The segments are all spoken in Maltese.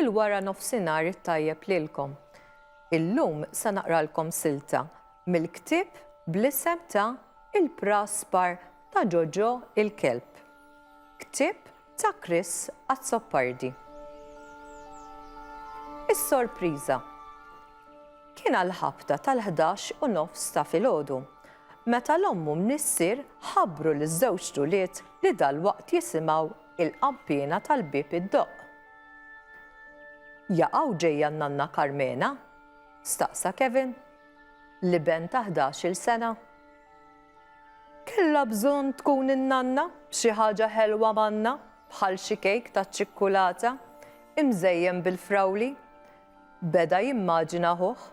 il-wara nofsinhar tajjeb lilkom. Illum se naqralkom silta mill-ktieb bl-isem ta' Il-Praspar ta' Ġoġo il-Kelb. Ktieb ta' Chris Azzoppardi. Is-sorpriża. Kien għall-ħabta tal-11:30 ta' filgħodu, meta l-ommu mnissier ħabbru liż-żewġ tuliet li dalwaqt jisimgħu il-qampina tal-bieb id-doq. Jaqgħu ġejja n-nanna Carmena? Staqsa Kevin, li ben ta' 11-il sena. Kellha bżonn tkun in-nanna b'xi ħaġa ħelwa manna bħal xi kejk ta' ċikkulata imżejjem bil-frawli. Beda jimmaġinaħuh.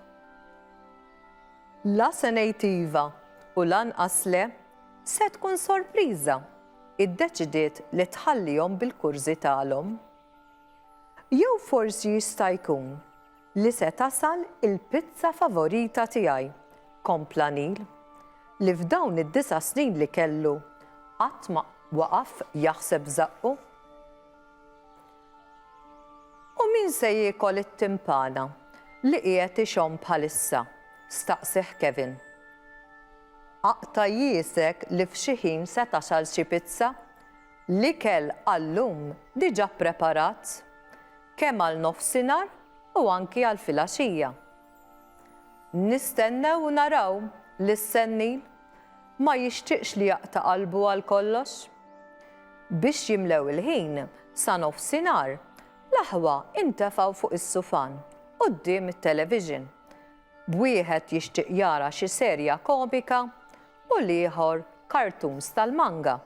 La se ngħid iva u lanqas le se tkun sorpriża. Iddeċidiet li tħallihom bil-kurżi tagħhom. Jew forsi jista' jkun li se tasal il-pizza favorita tiegħi, kompla Neil, li f'dawn id-9 snin li kellu qatt ma waqaf jaħseb żaqqu. U min se jiekol it-timpana li qiegħed ixomm bħalissa? Staqsih Kevin. Aqta' jiesek li f'xi ħin se tasal xi pizza? L-ikel għallum diġà ppreparat, kemm għal nofsinhar u anki għal filgħaxija. Nistennew u naraw li s-Neil ma jixtieqx li jaqta' qalbu għal kollox. Biex jimlew il-ħin sa nofsinhar, l-aħwa intefgħu fuq is-sufan quddiem it-television. B'wieħed jixtieq jara xi serja komika u l-ieħor cartoons tal-manga.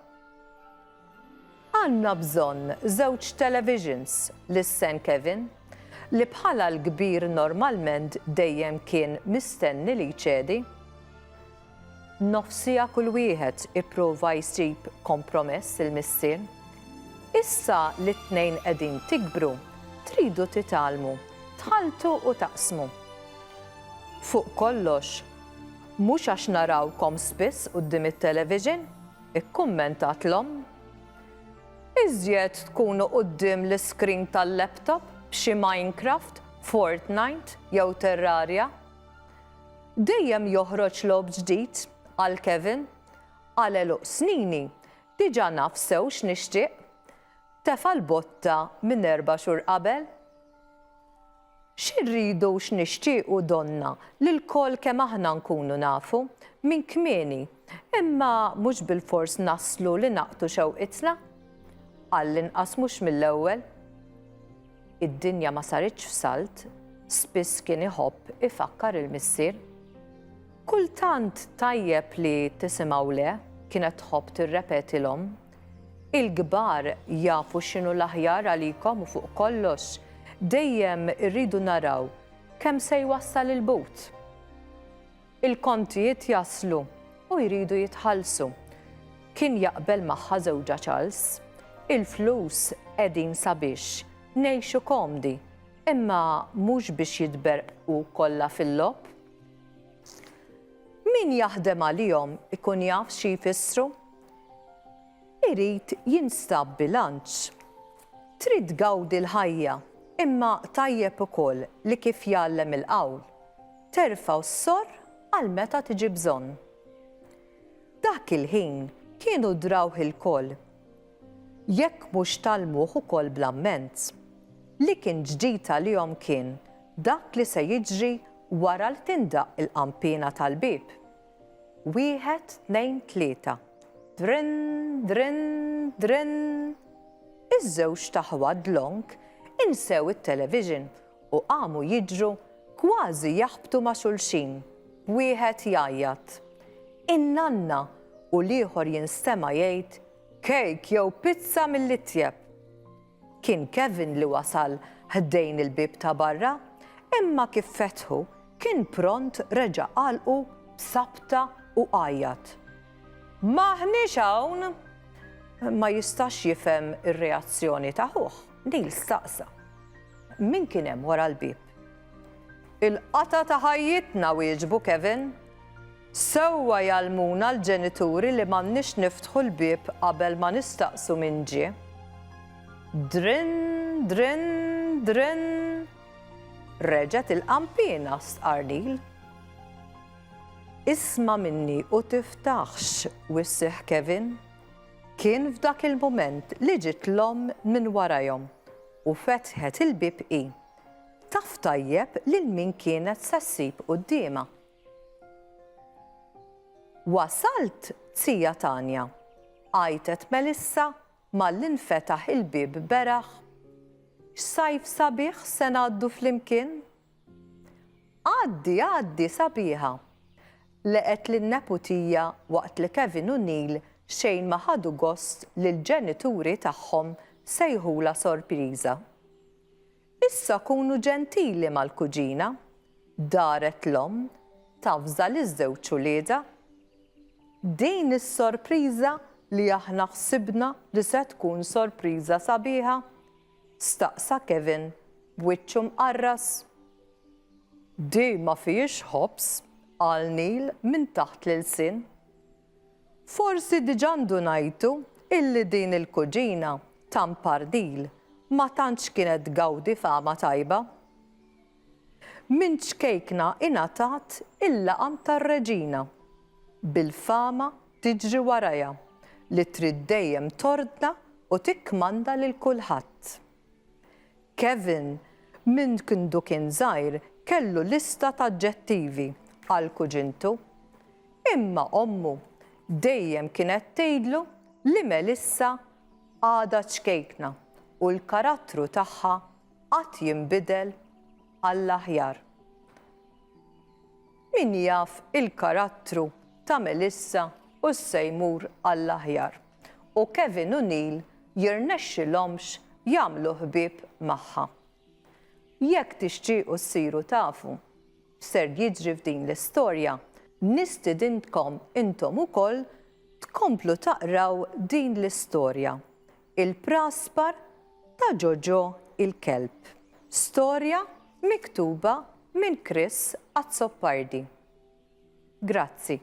Għandna bżonn żewġ televisions lis-sen Kevin, li bħala l-kbir normalment dejjem kien mistenni li jċedi. Nofsija kull wieħed ipprova jsib kompromess il-missier. Issa li t-tnejn qegħdin tikbru, tridu titgħallmu, tħalltu u taqsmu. Fuq kollox, mhux għax narawkom spiss quddiem it-television, ikkummentat-lhom. Iżjed tkunu quddiem l-iskrin tal-laptop b'xi Minecraft, Fortnite jew Terraria. Dejjem joħroġ logħob ġdid għal Kevin, għal eluq snini diġà naf sew x'nixtieq. Tefa' l-botta minn 4 xhur qabel. X'irridu x'nixtiequ donna li l-koll kemm aħna nkunu nafu minn kmieni, imma mhux bil-fors naslu li naqtu xewqitna. Għall-inqas mhux mill-ewwel. Id-dinja ma saritx f'salt, spiss kien iħobb ifakkar il-missier. Kultant tajjeb li tisimgħu le, kienet tħobb tirrepetilhom. Il-kbar jafu x'inhu l-aħjar għalikom u fuq kollox dejjem irridu naraw kemm se jwassal il-but. Il-kontijiet jaslu u jridu jitħallsu. Kien jaqbel magħha żewġa Charles. Il-flus qegħdin sabiex ngħixu komdi, imma mhux biex jitberqu kollha fil-lob. Min jaħdem għalihom ikun jaf xi jfissru? Irid jinstab bilanċ. Trid gawdi l-ħajja, imma tajjeb ukoll li kif jgħallem il-qawl. Terfgħu s-sor għal meta tiġi bżonn. Dak il-ħin kienu drawh il-koll. Jekk mhux talmuh ukoll bl-amment. Li kien ġdid għalihom kien dak li se jiġri wara li tindaq il-qampina tal-bieb. 1, 2, 3. Drin, drin, drin. Iż-żewġ taħwa dlonk insew it-television u qamu jiġru kważi jaħbtu ma' xulxin. Wieħed jgħajjat. In-nanna u l-ieħor jinstema' jgħid kejk jew pizza mill-itjeb. Kien Kevin li wasal ħdejn il-bieb ta' barra, imma kif fetħu kien pront reġa' qalqu b'sabta u qajjat. Maħniex hawn. Ma jistax jifhem ir-reazzjoni ta' ħuh. Neil staqsa. Min kien hemm wara l-bieb? Il-qata ta' ħajjitna wieġbu Kevin. Sewwa jgħallmuna l-ġenituri li m'għandniex niftħu l-bieb qabel ma nistaqsu min ġie. Drin, drin, drin. Reġet il-qampina stqarnil. Isma minni u tiftaħx wissieħ Kevin. Kien f'dak il-moment li ġiet l-omm minn warajhom u fetħet il-bib i. Taf tajjeb lil min kienet se ssib qudiemha. Wasalt Zija Tanja, għajtet Melissa mal-infetaħ il-bib beraħ. X'sajf sabiħ se ngħaddu flimkien? Għaddi sabiħa. Leqet lin-neputija waqt li Kevin u Neil xejn ma ħadu gost li l-ġenituri tagħhom sejħula sorpriża. Issa kunu ġentili mal-kuġina, daret l-omm, tafża liż-żewġ ulieda. Din is-sorpriża li aħna ħsibna li se tkun sorpriża sabiħa, staqsa Kevin b'wiċċu mqarras. Di ma fiex ħobs, qal Neil minn taħt l-ilsien. Forsi diġà ndunajtu illi din il-kuġina Tampardil ma tantx kienet gawdi fama tajba. Minn xkejkna ingħatat il-laqam tar-reġina bil-fama tiġri warajha li trid dejjem tordna u tikkmanda lil kulħadd. Kevin minn kindu kien żgħir kellu lista ta' aġġettivi għal kuġintu, imma ommu dejjem kienet tgħidlu li Melissa għadha ċkejkna u l-karattru tagħha qatt jinbidel għall-aħjar. Min jaf il-karattru ta' Melissa u se jmur għall-aħjar u Kevin u Neil jirnexxilhomx jagħmlu ħbieb magħha. Jekk tixtiequ ssiru tafu ser jiġri f'din l-istorja, nistidinkom intom ukoll tkomplu taqraw din l-istorja Il-Praspar ta' Jojo il-Kelb. Storja miktuba minn Chris Azzoppardi. Grazzi.